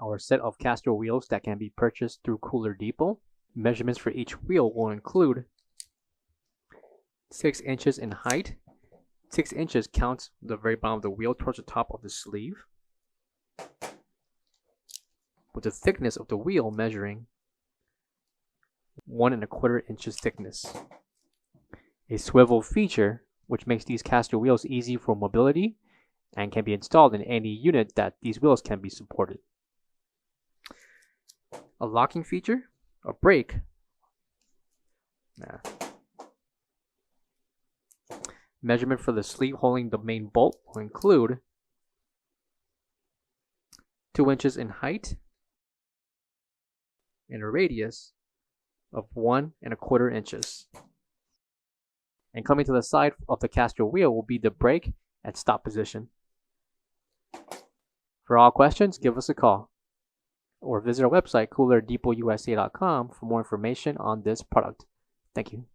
our set of caster wheels that can be purchased through Cooler Depot. Measurements for each wheel will include 6 inches in height. 6 inches counts the very bottom of the wheel towards the top of the sleeve, with the thickness of the wheel measuring 1 1/4 inches thickness. A swivel feature, which makes these caster wheels easy for mobility and can be installed in any unit that these wheels can be supported. A locking feature, a brake. Measurement for the sleeve holding the main bolt will include 2 inches in height and a radius of 1 1/4 inches. And coming to the side of the caster wheel will be the brake and stop position. For all questions, give us a call or visit our website, coolerdepotUSA.com, for more information on this product. Thank you.